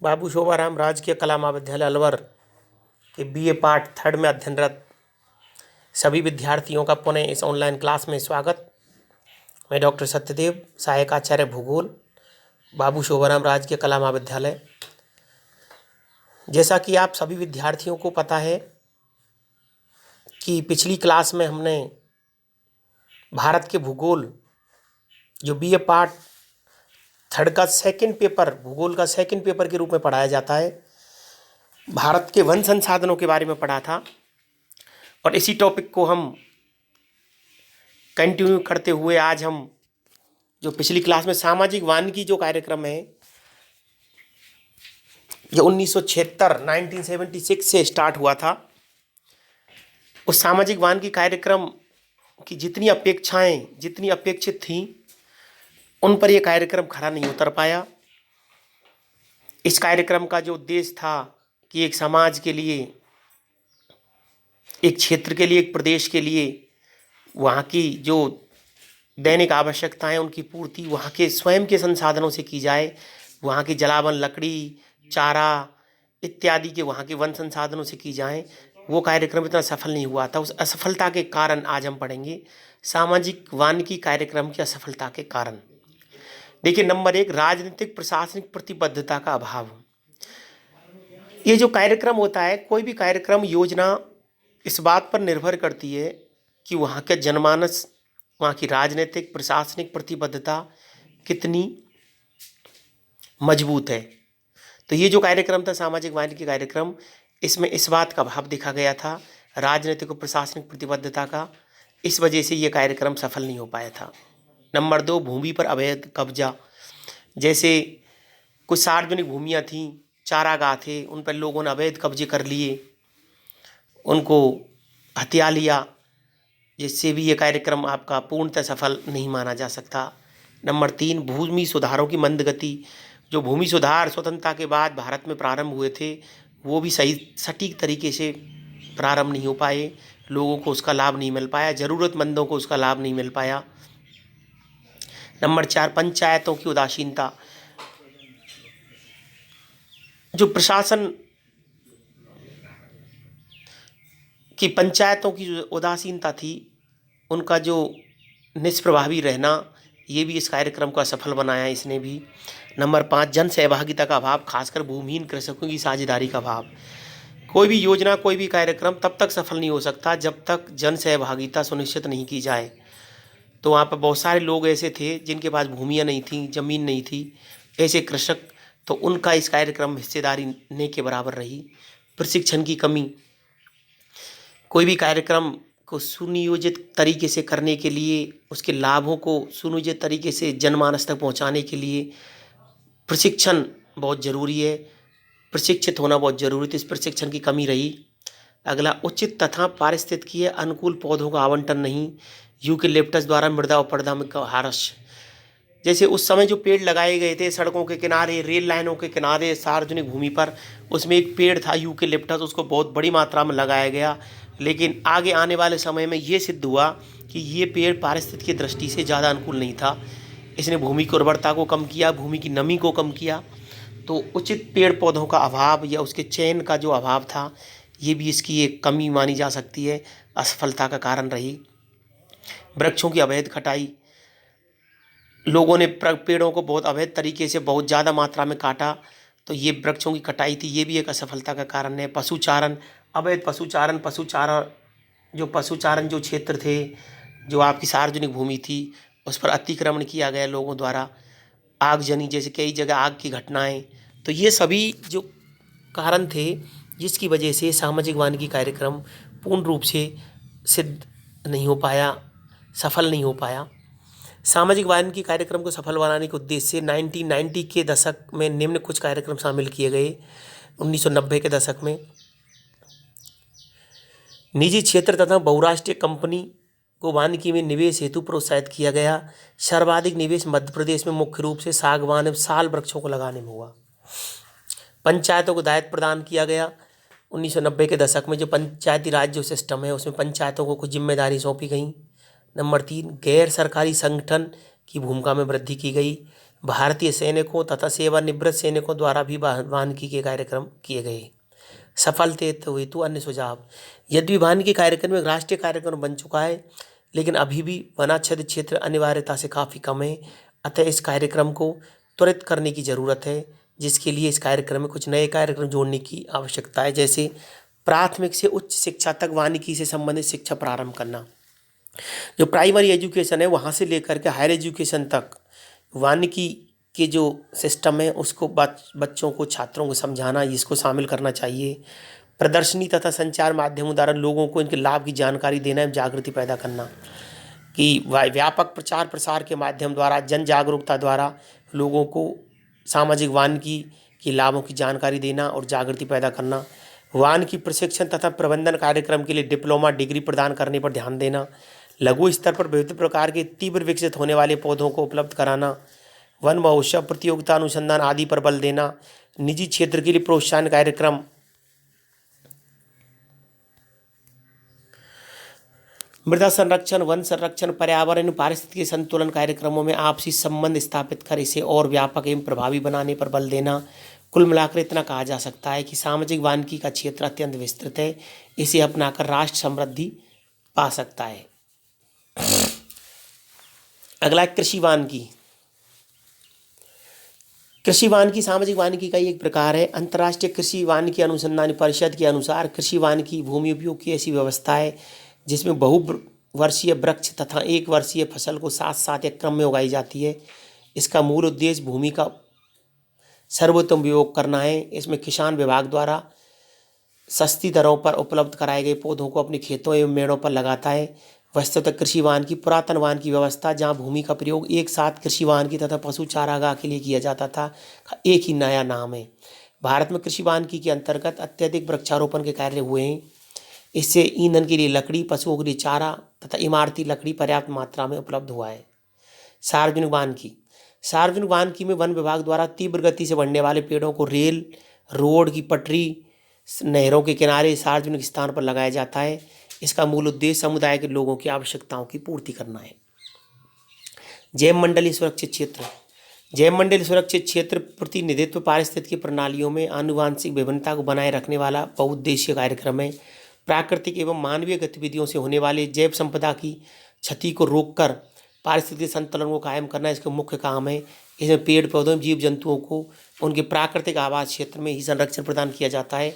बाबू शोभाराम राजकीय कला महाविद्यालय अलवर के बीए पार्ट थर्ड में अध्ययनरत सभी विद्यार्थियों का पुनः इस ऑनलाइन क्लास में स्वागत। मैं डॉक्टर सत्यदेव, सहायक आचार्य भूगोल, बाबू शोभाराम राजकीय कला महाविद्यालय। जैसा कि आप सभी विद्यार्थियों को पता है कि पिछली क्लास में हमने भारत के भूगोल जो बीए पार्ट थर्ड का सेकंड पेपर, भूगोल का सेकंड पेपर के रूप में पढ़ाया जाता है, भारत के वन संसाधनों के बारे में पढ़ा था। और इसी टॉपिक को हम कंटिन्यू करते हुए आज हम जो पिछली क्लास में सामाजिक वानिकी जो कार्यक्रम है, जो 1976 से स्टार्ट हुआ था, उस सामाजिक वानिकी कार्यक्रम की जितनी अपेक्षाएं, जितनी अपेक्षित थीं, उन पर यह कार्यक्रम खरा नहीं उतर पाया। इस कार्यक्रम का जो उद्देश्य था कि एक समाज के लिए, एक क्षेत्र के लिए, एक प्रदेश के लिए वहाँ की जो दैनिक आवश्यकताएं, उनकी पूर्ति वहाँ के स्वयं के संसाधनों से की जाए। वहाँ की जलावन, लकड़ी, चारा इत्यादि के वहाँ के वन संसाधनों से की जाए। वो कार्यक्रम इतना सफल नहीं हुआ था। उस असफलता के कारण आज हम पढ़ेंगे सामाजिक वानिकी कार्यक्रम की असफलता के कारण। देखिए, नंबर 1, राजनीतिक प्रशासनिक प्रतिबद्धता का अभाव। ये जो कार्यक्रम होता है, कोई भी कार्यक्रम योजना इस बात पर निर्भर करती है कि वहाँ के जनमानस, वहाँ की राजनीतिक प्रशासनिक प्रतिबद्धता कितनी मजबूत है। तो ये जो कार्यक्रम था सामाजिक वानिकी कार्यक्रम, इसमें इस बात का अभाव देखा गया था, राजनीतिक और प्रशासनिक प्रतिबद्धता का। इस वजह से ये कार्यक्रम सफल नहीं हो पाया था। नंबर 2, भूमि पर अवैध कब्जा। जैसे कुछ सार्वजनिक भूमियाँ थीं, चारागाह थे, उन पर लोगों ने अवैध कब्जे कर लिए, उनको हथिया लिया, जिससे भी ये कार्यक्रम आपका पूर्णतः सफल नहीं माना जा सकता। नंबर 3, भूमि सुधारों की मंद गति। जो भूमि सुधार स्वतंत्रता के बाद भारत में प्रारंभ हुए थे, वो भी सही सटीक तरीके से प्रारंभ नहीं हो पाए, लोगों को उसका लाभ नहीं मिल पाया, ज़रूरतमंदों को उसका लाभ नहीं मिल पाया। नंबर 4, पंचायतों की उदासीनता। जो प्रशासन की पंचायतों की जो उदासीनता थी, उनका जो निष्प्रभावी रहना, ये भी इस कार्यक्रम को असफल बनाया इसने भी। नंबर 5, जन सहभागिता का अभाव, खासकर भूमिहीन कृषकों की साझेदारी का अभाव। कोई भी योजना, कोई भी कार्यक्रम तब तक सफल नहीं हो सकता जब तक जन सहभागिता सुनिश्चित नहीं की जाए। तो वहाँ पर बहुत सारे लोग ऐसे थे जिनके पास भूमियाँ नहीं थी, ज़मीन नहीं थी, ऐसे कृषक, तो उनका इस कार्यक्रम में हिस्सेदारी न के बराबर रही। प्रशिक्षण की कमी। कोई भी कार्यक्रम को सुनियोजित तरीके से करने के लिए, उसके लाभों को सुनियोजित तरीके से जनमानस तक पहुँचाने के लिए प्रशिक्षण बहुत ज़रूरी है, प्रशिक्षित होना बहुत ज़रूरी, तो इस प्रशिक्षण की कमी रही। अगला, उचित तथा पारिस्थितिकीय अनुकूल पौधों का आवंटन नहीं। यूकेलिप्टस द्वारा मृदा अपरदन में ह्रास। जैसे उस समय जो पेड़ लगाए गए थे सड़कों के किनारे, रेल लाइनों के किनारे, सार्वजनिक भूमि पर, उसमें एक पेड़ था यूकेलिप्टस, उसको बहुत बड़ी मात्रा में लगाया गया। लेकिन आगे आने वाले समय में ये सिद्ध हुआ कि ये पेड़ पारिस्थितिकी दृष्टि से ज़्यादा अनुकूल नहीं था। इसने भूमि की उर्वरता को कम किया, भूमि की नमी को कम किया। तो उचित पेड़ पौधों का अभाव या उसके चयन का जो अभाव था, ये भी इसकी एक कमी मानी जा सकती है, असफलता का कारण रही। वृक्षों की अवैध कटाई। लोगों ने पेड़ों को बहुत अवैध तरीके से बहुत ज़्यादा मात्रा में काटा, तो ये वृक्षों की कटाई थी, ये भी एक असफलता का कारण है। पशुचारण, अवैध पशुचारण, पशुचारण जो क्षेत्र थे, जो आपकी सार्वजनिक भूमि थी, उस पर अतिक्रमण किया गया लोगों द्वारा। आगजनी, जैसे कई जगह आग की घटनाएं, तो ये सभी जो कारण थे जिसकी वजह से सामाजिक वानिकी कार्यक्रम पूर्ण रूप से सिद्ध नहीं हो पाया, सफल नहीं हो पाया। सामाजिक वानिकी कार्यक्रम को सफल बनाने के उद्देश्य से 1990 के दशक में निम्न कुछ कार्यक्रम शामिल किए गए। 1990 के दशक में निजी क्षेत्र तथा बहुराष्ट्रीय कंपनी को वानिकी में निवेश हेतु प्रोत्साहित किया गया। सर्वाधिक निवेश मध्य प्रदेश में मुख्य रूप से सागवान एवं साल वृक्षों को लगाने में हुआ। पंचायतों को दायित्व प्रदान किया गया। 1990 के दशक में जो पंचायती राज जो सिस्टम है, उसमें पंचायतों को कुछ जिम्मेदारी सौंपी गई। नंबर 3, गैर सरकारी संगठन की भूमिका में वृद्धि की गई। भारतीय सैनिकों तथा सेवानिवृत्त सैनिकों द्वारा भी वानिकी के कार्यक्रम किए गए। सफल हेतु अन्य सुझाव। यद्यपि वानिकी कार्यक्रम एक राष्ट्रीय कार्यक्रम बन चुका है, लेकिन अभी भी वनाच्छादित क्षेत्र अनिवार्यता से काफ़ी कम है। अतः इस कार्यक्रम को त्वरित करने की ज़रूरत है, जिसके लिए इस कार्यक्रम में कुछ नए कार्यक्रम जोड़ने की आवश्यकता है। जैसे प्राथमिक से उच्च शिक्षा तक वानिकी से संबंधित शिक्षा प्रारंभ करना। जो प्राइमरी एजुकेशन है वहाँ से लेकर के हायर एजुकेशन तक वानिकी के जो सिस्टम है उसको बच्चों को, छात्रों को समझाना, इसको शामिल करना चाहिए। प्रदर्शनी तथा संचार माध्यमों द्वारा लोगों को इनके लाभ की जानकारी देना एवं जागृति पैदा करना, कि व्यापक प्रचार प्रसार के माध्यम द्वारा, जन जागरूकता द्वारा लोगों को सामाजिक वानिकी के लाभों की जानकारी देना और जागृति पैदा करना। वानिकी प्रशिक्षण तथा प्रबंधन कार्यक्रम के लिए डिप्लोमा डिग्री प्रदान करने पर ध्यान देना। लघु स्तर पर विविध प्रकार के तीव्र विकसित होने वाले पौधों को उपलब्ध कराना। वन महोत्सव, प्रतियोगिता, अनुसंधान आदि पर बल देना। निजी क्षेत्र के लिए प्रोत्साहन कार्यक्रम। मृदा संरक्षण, वन संरक्षण, पर्यावरण, पारिस्थितिकी संतुलन कार्यक्रमों में आपसी संबंध स्थापित कर इसे और व्यापक एवं प्रभावी बनाने पर बल देना। कुल मिलाकर इतना कहा जा सकता है कि सामाजिक वानिकी का क्षेत्र अत्यंत विस्तृत है। इसे अपनाकर राष्ट्र समृद्धि पा सकता है। अगला कृषि वानिकी। कृषि वानिकी सामाजिक वानिकी का एक प्रकार है। अंतर्राष्ट्रीय कृषि वानिकी अनुसंधान परिषद के अनुसार कृषि वानिकी भूमि उपयोग की ऐसी व्यवस्था है जिसमें बहुवर्षीय वृक्ष तथा एक वर्षीय फसल को साथ साथ एक क्रम में उगाई जाती है। इसका मूल उद्देश्य भूमि का सर्वोत्तम उपयोग करना है। इसमें किसान विभाग द्वारा सस्ती दरों पर उपलब्ध कराए गए पौधों को अपने खेतों एवं मेड़ों पर लगाता है। वस्तुतः कृषि वानिकी पुरातन वानिकी व्यवस्था, जहाँ भूमि का प्रयोग एक साथ कृषि वानिकी तथा पशु चारागाह के लिए किया जाता था, का एक ही नया नाम है। भारत में कृषि वानिकी के अंतर्गत अत्यधिक वृक्षारोपण के कार्य हुए हैं। इससे ईंधन के लिए लकड़ी, पशुओं के लिए चारा तथा इमारती लकड़ी पर्याप्त मात्रा में उपलब्ध हुआ है। सार्वजनिक वानिकी। सार्वजनिक वानिकी में वन विभाग द्वारा तीव्र गति से बढ़ने वाले पेड़ों को रेल, रोड की पटरी, नहरों के किनारे, सार्वजनिक स्थान पर लगाया जाता है। इसका मूल उद्देश्य समुदाय के लोगों की आवश्यकताओं की पूर्ति करना है। जैव मंडलीय सुरक्षित क्षेत्र। जैव मंडलीय सुरक्षित क्षेत्र प्रतिनिधित्व पारिस्थितिकी प्रणालियों में आनुवांशिक विभिन्नता को बनाए रखने वाला बहुउद्देशीय कार्यक्रम है। प्राकृतिक एवं मानवीय गतिविधियों से होने वाले जैव संपदा की क्षति को रोककर पारिस्थितिक संतुलन को कायम करना इसका मुख्य काम है। इसमें पेड़ पौधों, जीव जंतुओं को उनके प्राकृतिक आवास क्षेत्र में ही संरक्षण प्रदान किया जाता है।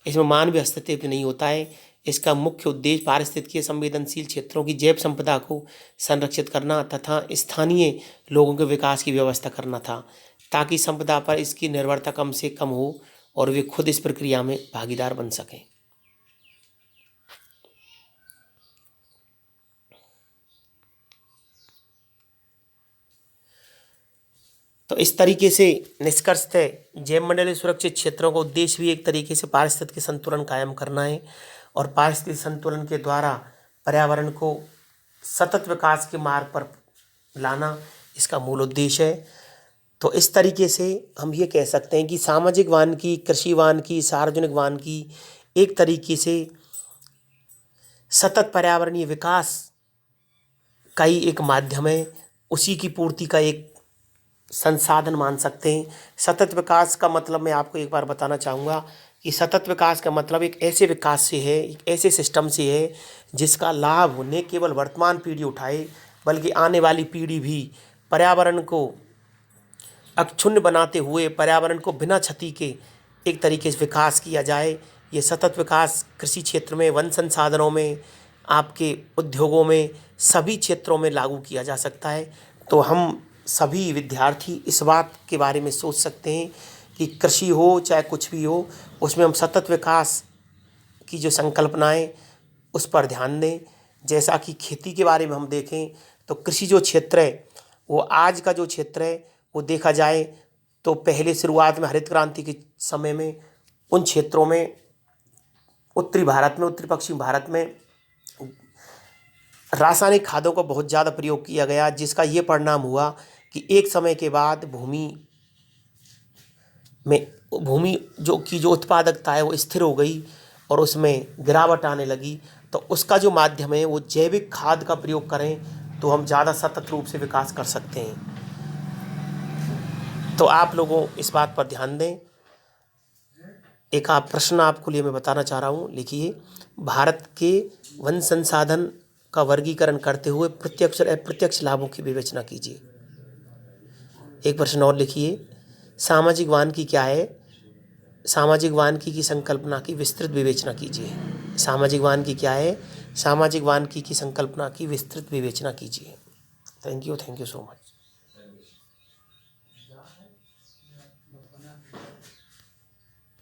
इसमें मानवीय हस्तक्षेप नहीं होता है। इसका मुख्य उद्देश्य पारिस्थितिकीय संवेदनशील क्षेत्रों की जैव संपदा को संरक्षित करना तथा स्थानीय लोगों के विकास की व्यवस्था करना था, ताकि संपदा पर इसकी निर्भरता कम से कम हो और वे खुद इस प्रक्रिया में भागीदार बन सकें। तो इस तरीके से निष्कर्षतः जैव मंडलीय सुरक्षित क्षेत्रों का उद्देश्य भी एक तरीके से पारिस्थितिकी संतुलन कायम करना है और पारिस्थितिकी संतुलन के द्वारा पर्यावरण को सतत विकास के मार्ग पर लाना इसका मूल उद्देश्य है। तो इस तरीके से हम ये कह सकते हैं कि सामाजिक वानिकी, कृषि वानिकी, सार्वजनिक वानिकी एक तरीके से सतत पर्यावरणीय विकास का ही एक माध्यम है, उसी की पूर्ति का एक संसाधन मान सकते हैं। सतत विकास का मतलब मैं आपको एक बार बताना चाहूँगा कि सतत विकास का मतलब एक ऐसे विकास से है, एक ऐसे सिस्टम से है जिसका लाभ न केवल वर्तमान पीढ़ी उठाए बल्कि आने वाली पीढ़ी भी पर्यावरण को अक्षुण्ण बनाते हुए पर्यावरण को बिना क्षति के एक तरीके से विकास किया जाए। ये सतत विकास कृषि क्षेत्र में, वन संसाधनों में, आपके उद्योगों में, सभी क्षेत्रों में लागू किया जा सकता है। तो हम सभी विद्यार्थी इस बात के बारे में सोच सकते हैं कि कृषि हो चाहे कुछ भी हो, उसमें हम सतत विकास की जो संकल्पनाएं उस पर ध्यान दें। जैसा कि खेती के बारे में हम देखें तो कृषि जो क्षेत्र है वो आज का जो क्षेत्र है वो देखा जाए तो पहले शुरुआत में हरित क्रांति के समय में उन क्षेत्रों में उत्तरी भारत में, उत्तरी पश्चिम भारत में रासायनिक खादों का बहुत ज़्यादा प्रयोग किया गया, जिसका ये परिणाम हुआ कि एक समय के बाद भूमि जो उत्पादकता है वो स्थिर हो गई और उसमें गिरावट आने लगी। तो उसका जो माध्यम है वो जैविक खाद का प्रयोग करें तो हम ज़्यादा सतत रूप से विकास कर सकते हैं। तो आप लोगों इस बात पर ध्यान दें। एक आप प्रश्न आपको लिए मैं बताना चाह रहा हूँ, लिखिए। भारत के वन संसाधन का वर्गीकरण करते हुए प्रत्यक्ष और अप्रत्यक्ष लाभों की विवेचना कीजिए। एक प्रश्न और लिखिए, सामाजिक वानिकी क्या है? सामाजिक वानिकी की संकल्पना की विस्तृत विवेचना कीजिए। सामाजिक वानिकी क्या है? सामाजिक वानिकी की संकल्पना की विस्तृत विवेचना कीजिए। Thank you so much.